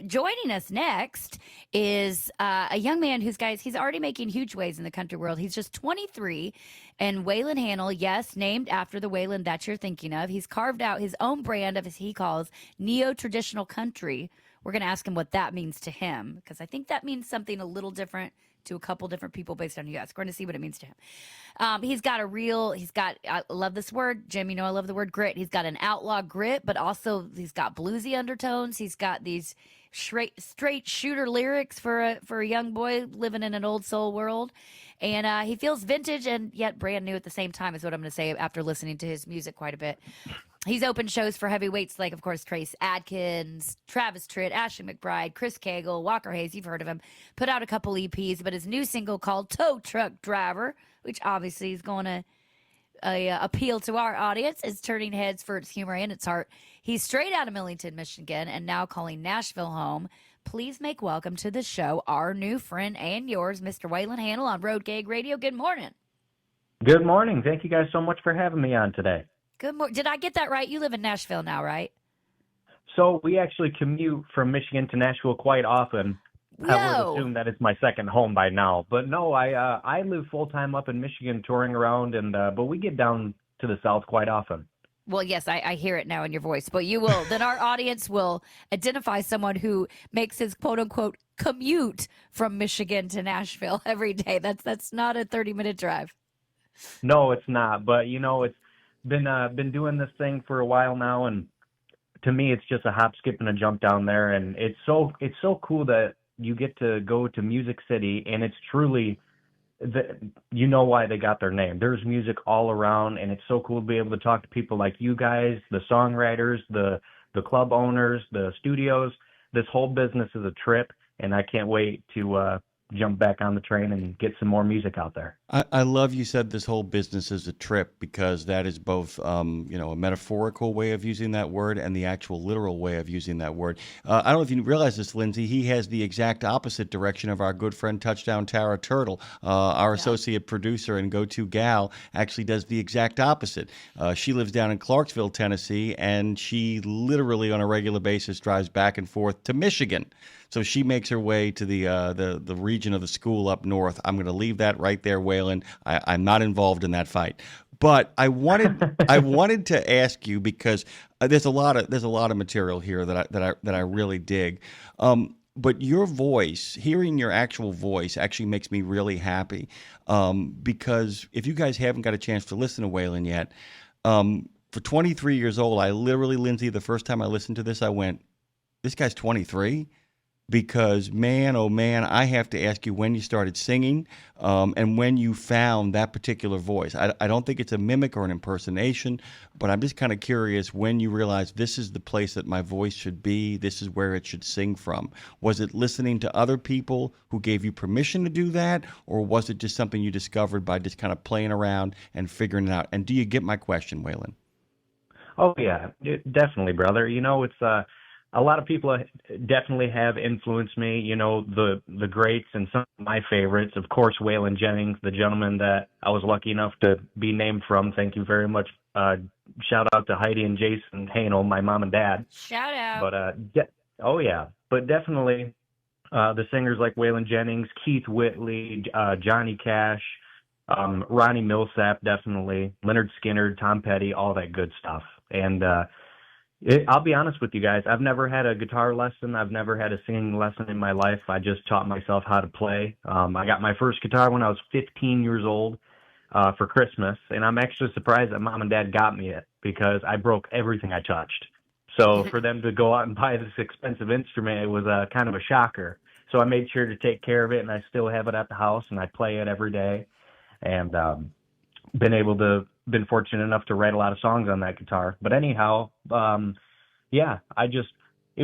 Joining us next is a young man he's already making huge waves in the country world. He's just 23, and Waylon Hanel, yes, named after the Waylon that you're thinking of. He's carved out his own brand of, as he calls, neo-traditional country. We're going to ask him what that means to him, because I think that means something a little different to a couple different people based on who you ask. We're going to see what it means to him. I love this word, Jim. You know, I love the word grit. He's got an outlaw grit, but also he's got bluesy undertones. He's got these straight shooter lyrics for a young boy living in an old soul world. And he feels vintage and yet brand new at the same time, is what I'm going to say after listening to his music quite a bit. He's opened shows for heavyweights like, of course, Trace Adkins, Travis Tritt, Ashley McBride, Chris Cagle, Walker Hayes. You've heard of him. Put out a couple EPs, but his new single called Tow Truck Driver, which obviously is going to appeal to our audience, is turning heads for its humor and its heart. He's straight out of Millington, Michigan, and now calling Nashville home. Please make welcome to the show our new friend and yours, Mr. Waylon Hanel on Road Gag Radio. Good morning. Good morning. Thank you guys so much for having me on today. Good morning. Did I get that right? You live in Nashville now, right? So we actually commute from Michigan to Nashville quite often. Whoa. I would assume that it's my second home by now. But no, I live full-time up in Michigan touring around, but we get down to the South quite often. Well, yes, I hear it now in your voice. But you will, then our audience will identify someone who makes his quote-unquote commute from Michigan to Nashville every day. That's not a 30-minute drive. No, it's not. But, you know, it's been doing this thing for a while now, and to me it's just a hop, skip, and a jump down there. And it's so cool that you get to go to Music City, and it's truly you know why they got their name. There's music all around, and it's so cool to be able to talk to people like you guys, the songwriters, the club owners, the studios. This whole business is a trip, and I can't wait to jump back on the train and get some more music out there. I love you said this whole business is a trip, because that is both, a metaphorical way of using that word and the actual literal way of using that word. I don't know if you realize this, Lindsay. He has the exact opposite direction of our good friend Touchdown Tara Turtle. Our associate producer and go-to gal actually does the exact opposite. She lives down in Clarksville, Tennessee, and she literally on a regular basis drives back and forth to Michigan. So she makes her way to the region of the school up north. I'm going to leave that right there, Waylon. I'm not involved in that fight. But I wanted to ask you, because there's a lot of material here that I really dig. But your voice, hearing your actual voice, actually makes me really happy. Because if you guys haven't got a chance to listen to Waylon yet, for 23 years old, I literally, Lindsay, the first time I listened to this, I went, "This guy's 23." Because, man, oh, man, I have to ask you when you started singing and when you found that particular voice. I don't think it's a mimic or an impersonation, but I'm just kind of curious when you realized this is the place that my voice should be, this is where it should sing from. Was it listening to other people who gave you permission to do that, or was it just something you discovered by just kind of playing around and figuring it out? And do you get my question, Waylon? Oh, yeah, definitely, brother. You know, it's a lot of people definitely have influenced me, you know, the greats and some of my favorites. Of course, Waylon Jennings, the gentleman that I was lucky enough to be named from. Thank you very much. Shout out to Heidi and Jason Hanel, my mom and dad. Shout out. But, but definitely the singers like Waylon Jennings, Keith Whitley, Johnny Cash, Ronnie Millsap, definitely, Leonard Skinner, Tom Petty, all that good stuff. And I'll be honest with you guys. I've never had a guitar lesson. I've never had a singing lesson in my life. I just taught myself how to play. I got my first guitar when I was 15 years old for Christmas, and I'm actually surprised that Mom and Dad got me it, because I broke everything I touched. So for them to go out and buy this expensive instrument, it was kind of a shocker. So I made sure to take care of it, and I still have it at the house, and I play it every day. And been fortunate enough to write a lot of songs on that guitar. But anyhow, it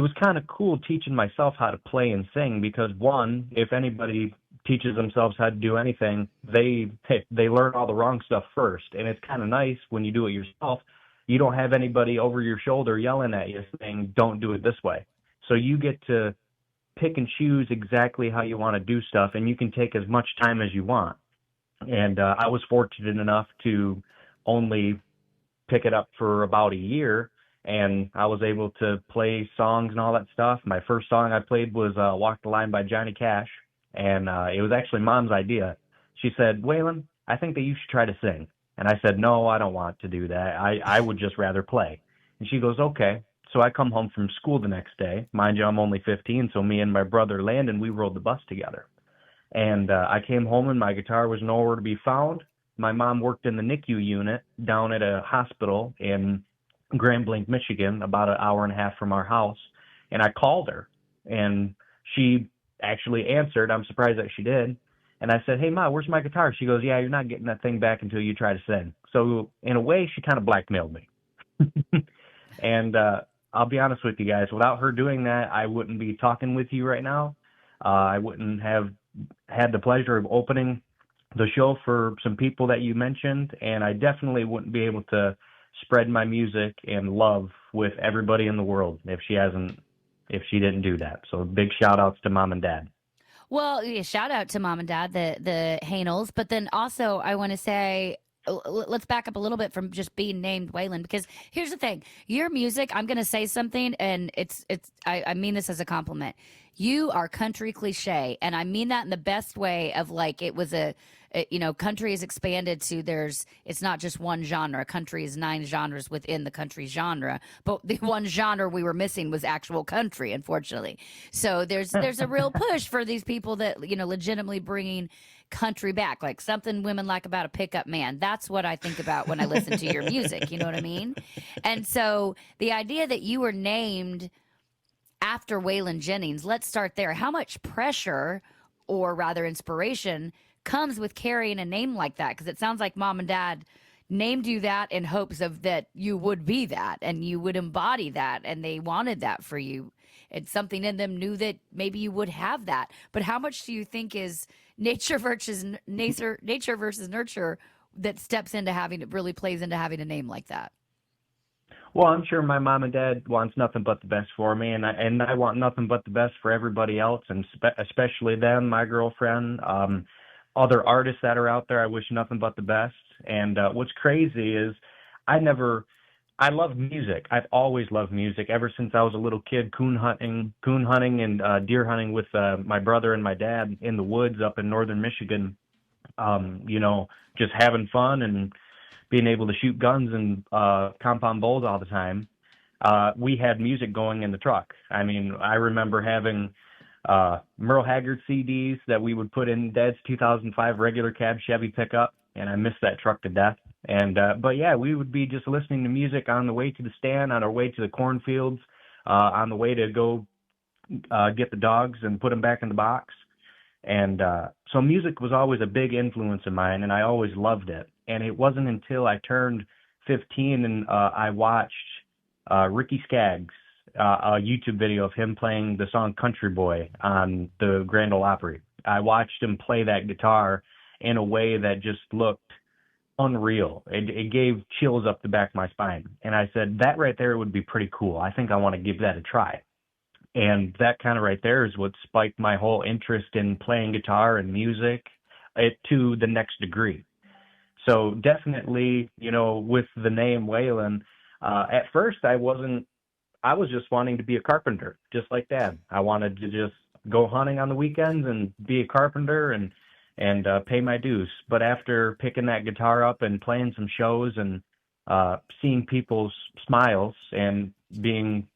was kind of cool teaching myself how to play and sing, because one, if anybody teaches themselves how to do anything, they learn all the wrong stuff first. And it's kind of nice when you do it yourself. You don't have anybody over your shoulder yelling at you saying, "Don't do it this way." So you get to pick and choose exactly how you want to do stuff, and you can take as much time as you want. And I was fortunate enough to only pick it up for about a year, and I was able to play songs and all that stuff. My first song I played was Walk the Line by Johnny Cash, and it was actually Mom's idea. She said, Waylon, I think that you should try to sing. And I said, no, I don't want to do that. I would just rather play. And she goes, okay. So I come home from school the next day. Mind you, I'm only 15, so me and my brother Landon, we rode the bus together. And I came home and my guitar was nowhere to be found. My mom worked in the NICU unit down at a hospital in Grand Blanc, Michigan, about an hour and a half from our house. And I called her, and she actually answered. I'm surprised that she did. And I said, hey, Ma, where's my guitar? She goes, yeah, you're not getting that thing back until you try to sing. So in a way, she kind of blackmailed me. And I'll be honest with you guys, without her doing that, I wouldn't be talking with you right now. I wouldn't have had the pleasure of opening the show for some people that you mentioned, and I definitely wouldn't be able to spread my music and love with everybody in the world if she didn't do that. So big shout outs to Mom and Dad. Well, yeah, shout out to Mom and Dad, the Hanels, but then also I want to say, let's back up a little bit from just being named Waylon, because here's the thing: your music. I'm going to say something, and I mean this as a compliment. You are country cliche, and I mean that in the best way of like it was country is expanded to it's not just one genre. Country is 9 genres within the country genre, but the one genre we were missing was actual country, unfortunately. So there's a real push for these people that, legitimately bringing country back, like something women like about a pickup man. That's what I think about when I listen to your music. You know what I mean? And so the idea that you were named after Waylon Jennings, let's start there. How much pressure, or rather inspiration, comes with carrying a name like that? Because it sounds like Mom and Dad named you that in hopes of that you would be that and you would embody that, and they wanted that for you. And something in them knew that maybe you would have that. But how much do you think is nature versus nurture that steps into really plays into having a name like that? Well, I'm sure my mom and dad wants nothing but the best for me, and I want nothing but the best for everybody else, and especially them, my girlfriend, other artists that are out there. I wish nothing but the best. And what's crazy is I love music. I've always loved music ever since I was a little kid, coon hunting and deer hunting with my brother and my dad in the woods up in northern Michigan. Just having fun and being able to shoot guns and compound bowls all the time. We had music going in the truck. I mean, I remember having Merle Haggard CDs that we would put in Dad's 2005 regular cab Chevy pickup, and I miss that truck to death. And but yeah, we would be just listening to music on the way to the stand, on our way to the cornfields, on the way to go get the dogs and put them back in the box. And so music was always a big influence of mine, and I always loved it. And it wasn't until I turned 15 and I watched Ricky Skaggs, a YouTube video of him playing the song Country Boy on the Grand Ole Opry. I watched him play that guitar in a way that just looked unreal. It gave chills up the back of my spine. And I said, that right there would be pretty cool. I think I want to give that a try. And that kind of right there is what spiked my whole interest in playing guitar and music to the next degree. So definitely, with the name Waylon, at first I was just wanting to be a carpenter, just like Dad. I wanted to just go hunting on the weekends and be a carpenter and pay my dues. But after picking that guitar up and playing some shows and seeing people's smiles and being,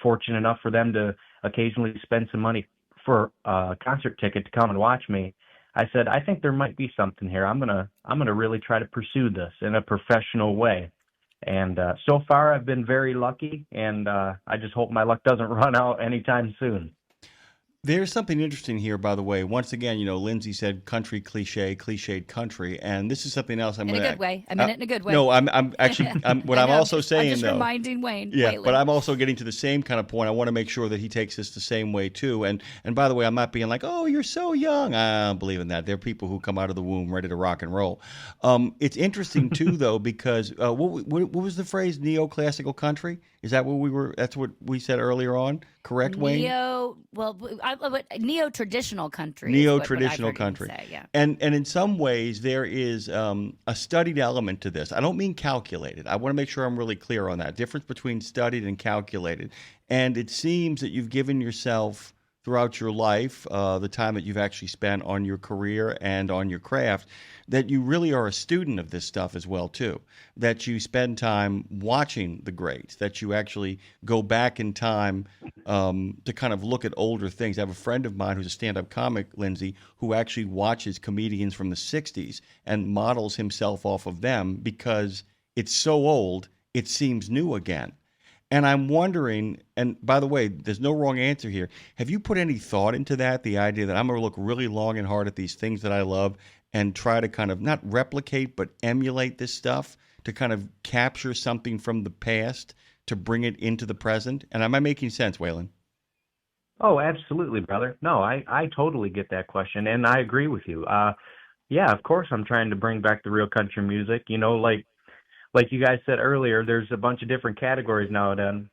fortunate enough for them to occasionally spend some money for a concert ticket to come and watch me, I said, I think there might be something here. I'm gonna really try to pursue this in a professional way. And so far, I've been very lucky, and I just hope my luck doesn't run out anytime soon. There's something interesting here, by the way. Once again, Lindsay said country cliche, cliched country, and this is something else I'm going to... In a good way. I mean it in a good way. No, I'm actually, what I'm also saying, I'm just reminding Wayne. Yeah, Waylon. But I'm also getting to the same kind of point. I want to make sure that he takes this the same way, too. And by the way, I'm not being like, oh, you're so young. I don't believe in that. There are people who come out of the womb ready to rock and roll. It's interesting, too, though, because what was the phrase, neoclassical country? Is that what that's what we said earlier on? correct, Wayne? Neo-traditional country is what I've Neo-traditional heard you country. say, yeah. And in some ways there is a studied element to this. I don't mean calculated. I want to make sure I'm really clear on that difference between studied and calculated. And it seems that you've given yourself throughout your life, the time that you've actually spent on your career and on your craft, that you really are a student of this stuff as well too. That you spend time watching the greats. That you actually go back in time to kind of look at older things. I have a friend of mine who's a stand-up comic, Lindsay, who actually watches comedians from the '60s and models himself off of them because it's so old it seems new again. And I'm wondering, and by the way, there's no wrong answer here. Have you put any thought into that? The idea that I'm going to look really long and hard at these things that I love and try to kind of not replicate, but emulate this stuff to kind of capture something from the past to bring it into the present? And am I making sense, Waylon? Oh, absolutely, brother. No, I totally get that question, and I agree with you. Yeah, of course, I'm trying to bring back the real country music. Like you guys said earlier, there's a bunch of different categories nowadays,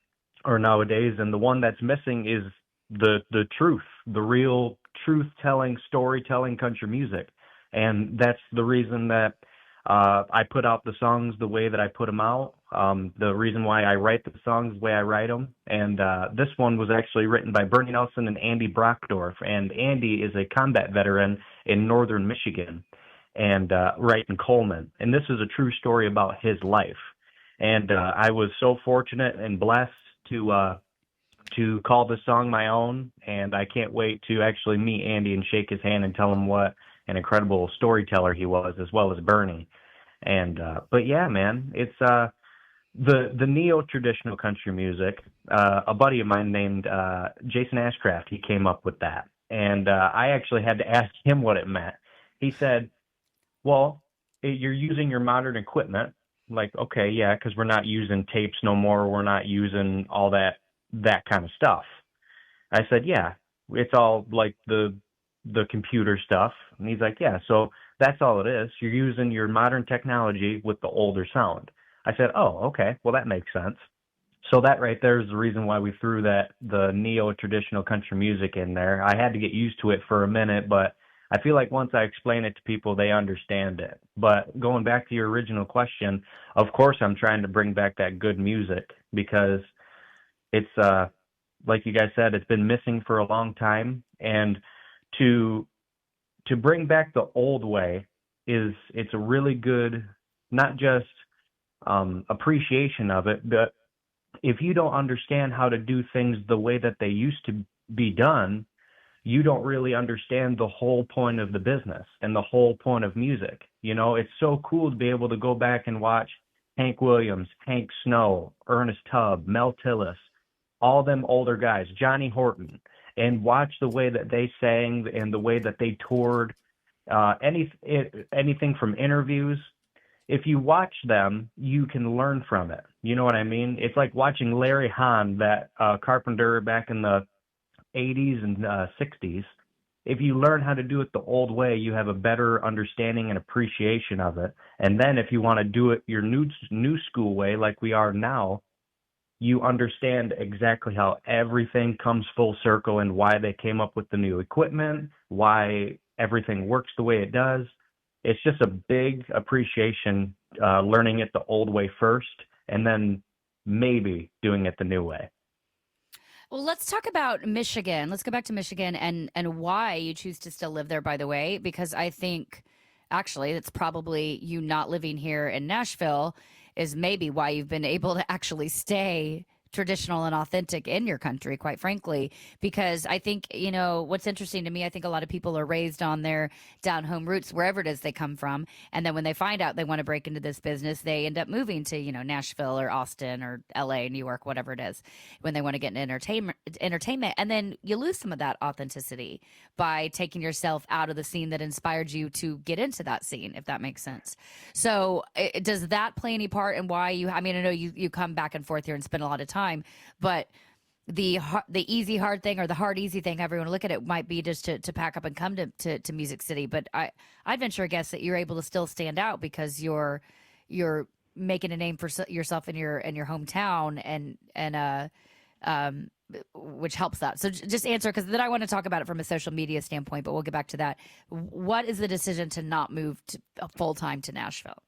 and the one that's missing is the truth, the real truth-telling, storytelling country music, and that's the reason that I put out the songs the way that I put them out. The reason why I write the songs the way I write them, and this one was actually written by Bernie Nelson and Andy Brockdorf, and Andy is a combat veteran in northern Michigan and right in Coleman. And this is a true story about his life. And I was so fortunate and blessed to call this song my own. And I can't wait to actually meet Andy and shake his hand and tell him what an incredible storyteller he was, as well as Bernie. And but yeah, man, it's the neo-traditional country music. A buddy of mine named Jason Ashcraft, he came up with that. And I actually had to ask him what it meant. He said, well, you're using your modern equipment. Like, okay, yeah, because we're not using tapes no more. We're not using all that kind of stuff. I said, yeah, it's all like the computer stuff. And he's like, yeah, so that's all it is. You're using your modern technology with the older sound. I said, oh, okay, well, that makes sense. So that right there is the reason why we threw the neo-traditional country music in there. I had to get used to it for a minute, but I feel like once I explain it to people, they understand it. But going back to your original question, of course I'm trying to bring back that good music because it's, like you guys said, it's been missing for a long time. And to bring back the old way it's a really good, not just appreciation of it, but if you don't understand how to do things the way that they used to be done, you don't really understand the whole point of the business and the whole point of music. It's so cool to be able to go back and watch Hank Williams, Hank Snow, Ernest Tubb, Mel Tillis, all them older guys, Johnny Horton, and watch the way that they sang and the way that they toured, anything from interviews. If you watch them, you can learn from it. You know what I mean? It's like watching Larry Hahn, that carpenter back in the 80s and 60s. If you learn how to do it the old way, you have a better understanding and appreciation of it. And then if you want to do it your new school way, like we are now, you understand exactly how everything comes full circle and why they came up with the new equipment, why everything works the way it does. It's just a big appreciation, learning it the old way first, and then maybe doing it the new way. Well, let's talk about Michigan. Let's go back to Michigan and why you choose to still live there, by the way, because I think actually it's probably you not living here in Nashville is maybe why you've been able to actually stay traditional and authentic in your country, quite frankly, because I think, what's interesting to me, I think a lot of people are raised on their down home roots, wherever it is they come from. And then when they find out they want to break into this business, they end up moving to, Nashville or Austin or LA, New York, whatever it is, when they want to get into entertainment. And then you lose some of that authenticity by taking yourself out of the scene that inspired you to get into that scene, if that makes sense. So does that play any part in why I know you come back and forth here and spend a lot of time, but the easy hard thing or the hard easy thing, however you want to look at it, might be just to pack up and come to Music City. But I'd venture a guess that you're able to still stand out because you're making a name for yourself in your hometown and which helps that. So just answer, because then I want to talk about it from a social media standpoint, but we'll get back to that. What is the decision to not move to full time to Nashville?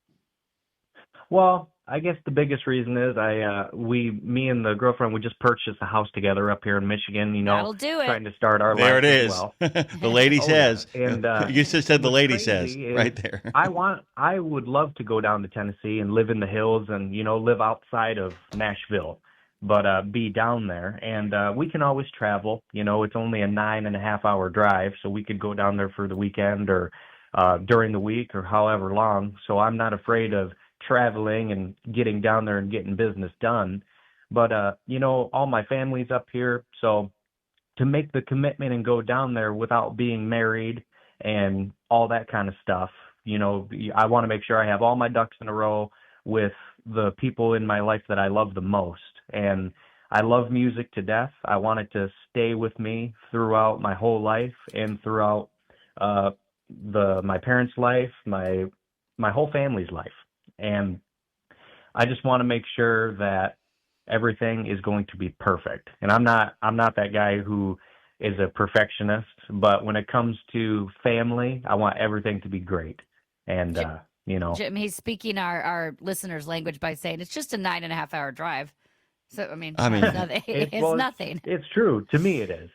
Well, I guess the biggest reason is me and the girlfriend, we just purchased a house together up here in Michigan, That'll do it. trying to start our There life it as is. well. The lady Oh, says. yeah. And You just said the what's lady crazy says is right there. I would love to go down to Tennessee and live in the hills and, live outside of Nashville, but be down there. And we can always travel. It's only a 9.5 hour drive, so we could go down there for the weekend or during the week or however long. So I'm not afraid of traveling and getting down there and getting business done. But all my family's up here, so to make the commitment and go down there without being married and all that kind of stuff, I want to make sure I have all my ducks in a row with the people in my life that I love the most. And I love music to death. I want it to stay with me throughout my whole life and throughout my parents' life, my whole family's life. And I just want to make sure that everything is going to be perfect. And I'm not that guy who is a perfectionist, but when it comes to family, I want everything to be great. And Jim, he's speaking our listeners' language by saying it's just a 9.5 hour drive. So I mean it's nothing. It's nothing. It's true. To me it is,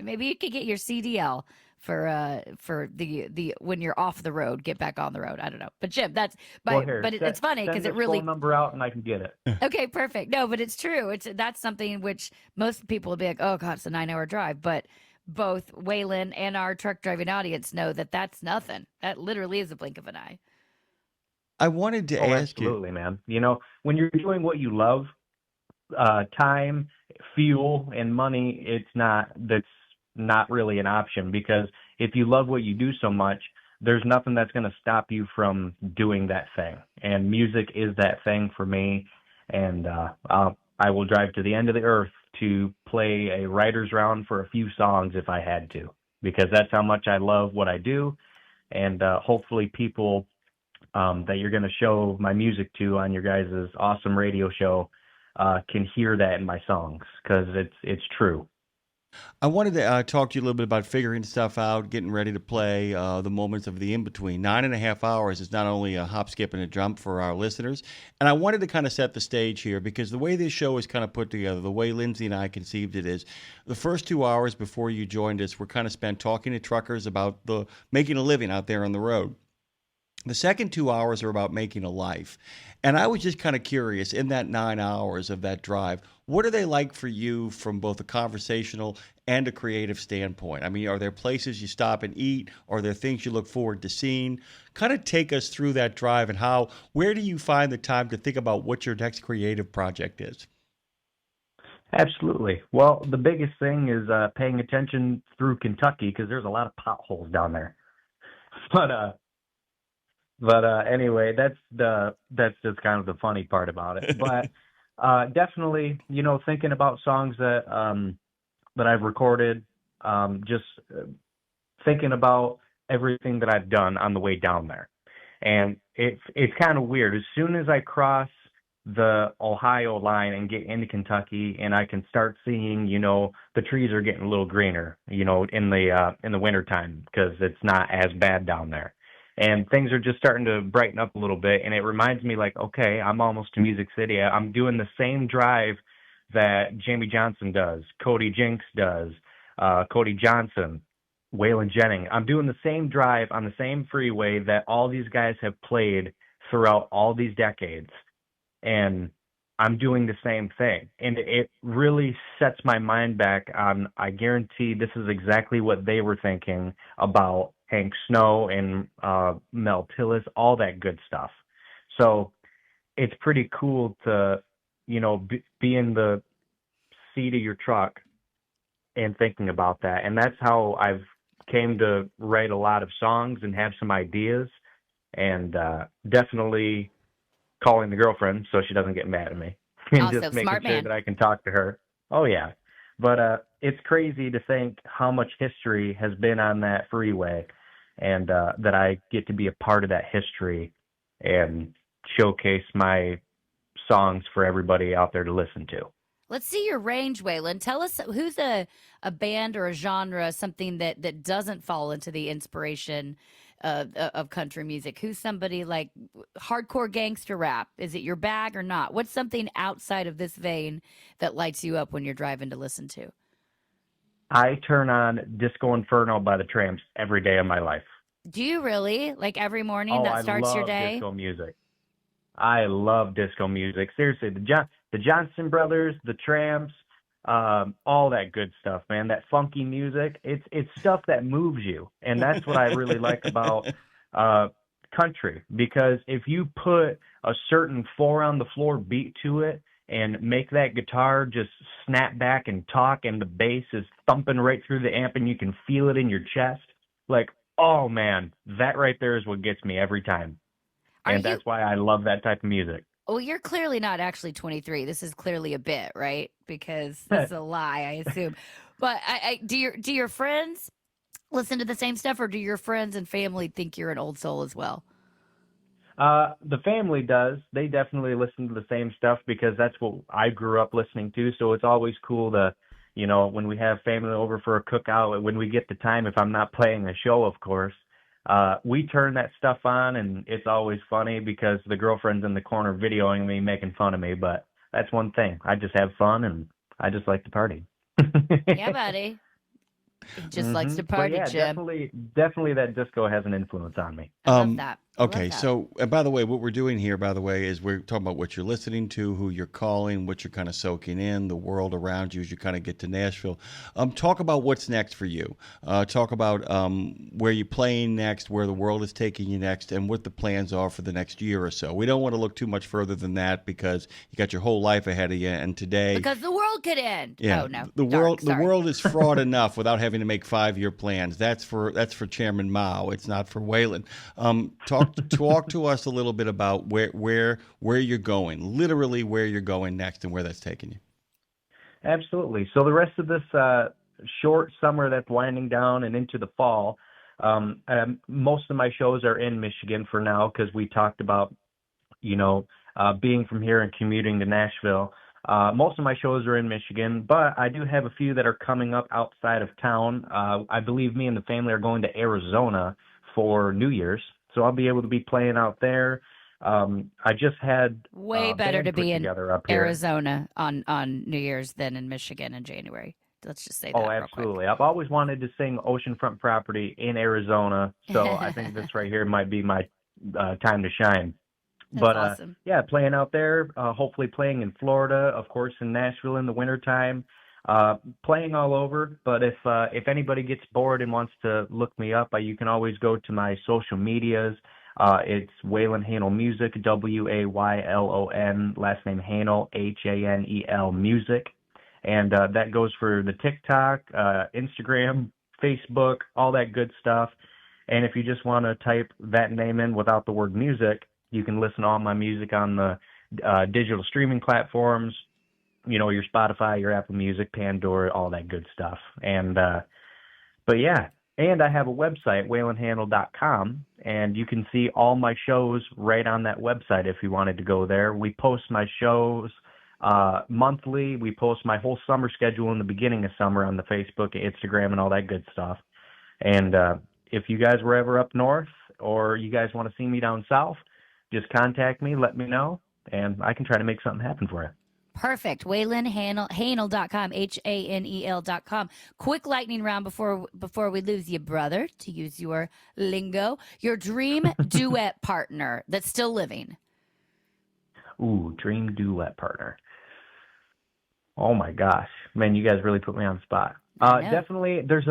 Maybe you could get your CDL for the when you're off the road, get back on the road. I don't know. But Jim, it's funny because it really phone number out and I can get it. Okay, perfect. No, but it's true. That's something which most people will be like, oh God, it's a 9-hour drive. But both Waylon and our truck driving audience know that that's nothing. That literally is a blink of an eye. I wanted to ask you. Absolutely, man. When you're doing what you love, time, fuel, and money, that's not really an option, because if you love what you do so much, there's nothing that's going to stop you from doing that thing. And music is that thing for me. And I will drive to the end of the earth to play a writer's round for a few songs if I had to, because that's how much I love what I do. And hopefully people that you're going to show my music to on your guys' awesome radio show can hear that in my songs, because it's true. I wanted to talk to you a little bit about figuring stuff out, getting ready to play, the moments of the in-between. 9.5 hours is not only a hop, skip, and a jump for our listeners. And I wanted to kind of set the stage here, because the way this show is kind of put together, the way Lindsay and I conceived it is, the first 2 hours before you joined us were kind of spent talking to truckers about making a living out there on the road. The second 2 hours are about making a life. And I was just kind of curious, in that 9 hours of that drive, what are they like for you from both a conversational and a creative standpoint? I mean, are there places you stop and eat? Are there things you look forward to seeing? Kind of take us through that drive, and where do you find the time to think about what your next creative project is? Absolutely. Well, the biggest thing is paying attention through Kentucky, because there's a lot of potholes down there. But anyway, that's just kind of the funny part about it. But definitely, thinking about songs that I've recorded, just thinking about everything that I've done on the way down there. And it's kind of weird. As soon as I cross the Ohio line and get into Kentucky, and I can start seeing, the trees are getting a little greener, in the wintertime, because it's not as bad down there. And things are just starting to brighten up a little bit. And it reminds me, like, okay, I'm almost to Music City. I'm doing the same drive that Jamie Johnson does, Cody Jinks does, Cody Johnson, Waylon Jennings. I'm doing the same drive on the same freeway that all these guys have played throughout all these decades. And I'm doing the same thing. And it really sets my mind back on, I guarantee this is exactly what they were thinking about Hank Snow and Mel Tillis, all that good stuff. So it's pretty cool to, be in the seat of your truck and thinking about that. And that's how I've came to write a lot of songs and have some ideas, and definitely calling the girlfriend so she doesn't get mad at me. And Also, just making smart sure man. that I can talk to her. Oh, yeah. But it's crazy to think how much history has been on that freeway, and that I get to be a part of that history and showcase my songs for everybody out there to listen to. Let's see your range, Waylon. Tell us who's a band or a genre, something that doesn't fall into the inspiration of country music. Who's somebody like hardcore gangster rap? Is it your bag or not? What's something outside of this vein that lights you up when you're driving to listen to? I turn on Disco Inferno by the Tramps every day of my life. Do you really? Like every morning Oh, that I starts your love day? disco music. I love disco music. Seriously, the Johnson Brothers, the Tramps, all that good stuff, man. That funky music. It's stuff that moves you, and that's what I really like about uh, country. Because if you put a certain four on the floor beat to it, and make that guitar just snap back and talk, and the bass is thumping right through the amp, and you can feel it in your chest, like, oh man, that right there is what gets me every time. Are And you? that's why I love that type of music. Well, you're clearly not actually 23. This is clearly a bit, right? Because this is a lie, I assume. But do your friends listen to the same stuff, or do your friends and family think you're an old soul as well? The family does. They definitely listen to the same stuff because that's what I grew up listening to. So it's always cool to, when we have family over for a cookout, when we get the time, if I'm not playing a show, of course, we turn that stuff on, and it's always funny because the girlfriend's in the corner videoing me, making fun of me. But that's one thing. I just have fun, and I just like to party. Yeah, buddy. He just likes to But party, yeah, Jim. definitely that disco has an influence on me. I love that. I love Okay, that. so and by the way, what we're doing here, by the way, is we're talking about what you're listening to, who you're calling, what you're kind of soaking in, the world around you as you kind of get to Nashville. Talk about what's next for you. Talk about where you're playing next, where the world is taking you next, and what the plans are for the next year or so. We don't want to look too much further than that because you got your whole life ahead of you, and today, Because the world could end. yeah, Oh no. the Dark, the sorry. world is fraught enough without having to make 5-year plans. That's for Chairman Mao. It's not for Waylon. Talk to us a little bit about where you're going, literally where you're going next, and where that's taking you. Absolutely. So the rest of this short summer that's winding down and into the fall, most of my shows are in Michigan for now because we talked about, being from here and commuting to Nashville. Most of my shows are in Michigan, but I do have a few that are coming up outside of town. I believe me and the family are going to Arizona for New Year's, so I'll be able to be playing out there. I just had Way a better band to put be in together up here. Arizona on New Year's than in Michigan in January. Let's just say that Oh, real quick. absolutely. I've always wanted to sing Oceanfront Property in Arizona, so I think this right here might be my time to shine. That's But awesome. yeah, playing out there, hopefully playing in Florida, of course, in Nashville in the wintertime, playing all over. But if anybody gets bored and wants to look me up, you can always go to my social medias. It's Waylon Hanel Music, Waylon, last name Hanel, Hanel Music. And that goes for the TikTok, Instagram, Facebook, all that good stuff. And if you just want to type that name in without the word music, you can listen to all my music on the digital streaming platforms, your Spotify, your Apple Music, Pandora, all that good stuff. And but yeah, and I have a website, waylonhanel.com, and you can see all my shows right on that website if you wanted to go there. We post my shows monthly. We post my whole summer schedule in the beginning of summer on the Facebook, Instagram, and all that good stuff. And if you guys were ever up north or you guys want to see me down south, just contact me, let me know, and I can try to make something happen for you. Perfect. Waylon Hanel.com, Hanel.com. Quick lightning round before we lose you, brother, to use your lingo. Your dream duet partner that's still living. Ooh, dream duet partner. Oh my gosh, man, you guys really put me on the spot. I know. Definitely, there's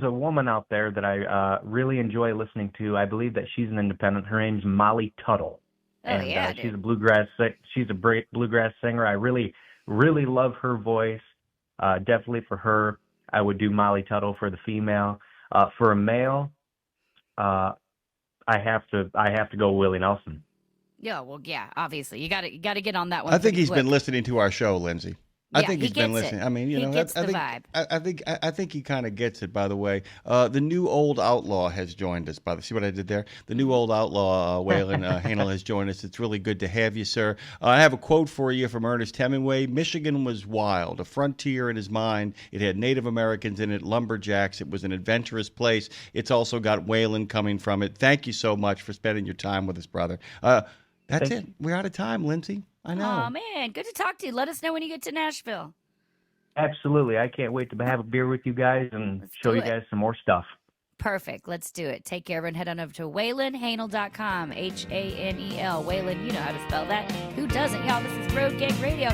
a woman out there that I really enjoy listening to. I believe that she's an independent. Her name's Molly Tuttle, Oh, and yeah, she's dude. a great bluegrass singer. I really love her voice. Definitely for her, I would do Molly Tuttle for the female. For a male, I have to go Willie Nelson. Yeah, well, yeah, obviously. You got to get on that one. I think pretty he's quick. been listening to our show, Lindsay. I Yeah, think he he's been gets listening. it. I mean, you He know, gets I the think vibe. I think he kind of gets it. By the way, the new old outlaw has joined us. See what I did there? The new old outlaw, Waylon Hanel, has joined us. It's really good to have you, sir. I have a quote for you from Ernest Hemingway. Michigan was wild, a frontier in his mind. It had Native Americans in it, lumberjacks. It was an adventurous place. It's also got Waylon coming from it. Thank you so much for spending your time with us, brother. That's it. We're out of time, Lindsay. I know. Oh man, good to talk to you. Let us know when you get to Nashville. Absolutely. I can't wait to have a beer with you guys and Let's show do you it. guys some more stuff. Perfect. Let's do it. Take care, everyone. Head on over to WaylonHanel.com. Hanel. Waylon, you know how to spell that. Who doesn't? Y'all, this is Road Gang Radio.